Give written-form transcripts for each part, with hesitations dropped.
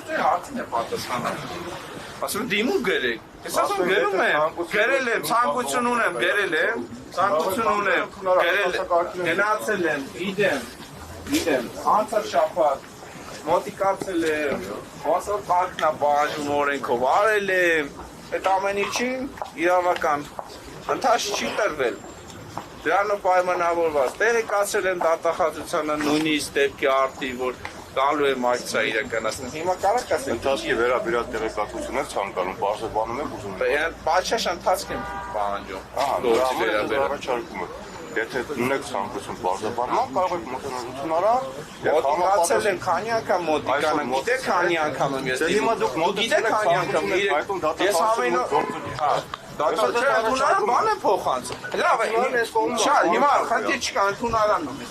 Դե հարցին է պատասխանը։ Ասում եմ դիմու գրեք։ Ես ասում գրում եմ, գրել եմ, ցանկություն ունեմ, գրել եմ, ցանկություն ունեմ, գրել եմ, գնացել եմ, գիտեմ, անցած շաբաթ մոտիկացել եմ, ասած բանկնա բաժնում օրենքով արել եմ, այդ ամեն ինչին իրավական ընթաց չի տրվել։ Դրանով պայմանավորված տեղեկացել եմ դատախազությանը նույնիսկ դեպքի արդի, որ գալու եմ ակցիա իրականացնել։ Հիմա կարա՞ք ասեք։ Ընթացքի վերաբերյալ տեղեկատվություն եք ցանկանում, բարձրաբանում եք ուզում եք։ Բաչաշ ընթացք եմ պահանջում։ Առաջարկում եք։ Եթե ունեք ցանկություն բարձրաբանման, կարող եք մոտենալություն արալ։ Մոտիկացել եմ քանի անգամ մոտիկանը, գիտեք քանի անգամ եմ ես։ Հիմա դուք գիտեք քանի անգամ ես ամեն դատախազությունը բան է փոխանց։ Լավ է, շա, հիմա խնդիր չկա, ընդունարանում է։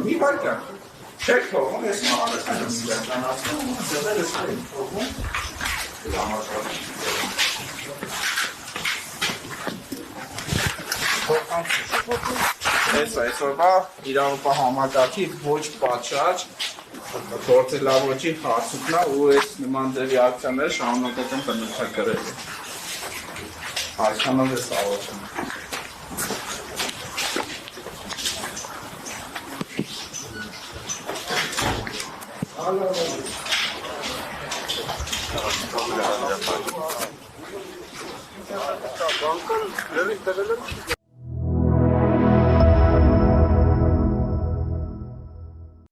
Մի վարկան, չեք թողում, ես մաղալեսան եմ սիլականացնում, ձևել ես այն թողում, այսօրվա իրավապահ համակարգի ոչ պատշաճ գործելավոճի հարցուկն է ու այս նման ձևի ակցիաները շարունակական բնութագրել է։ Այսքանով ես աղոթում։ Բանկան լրիվ տվել եմ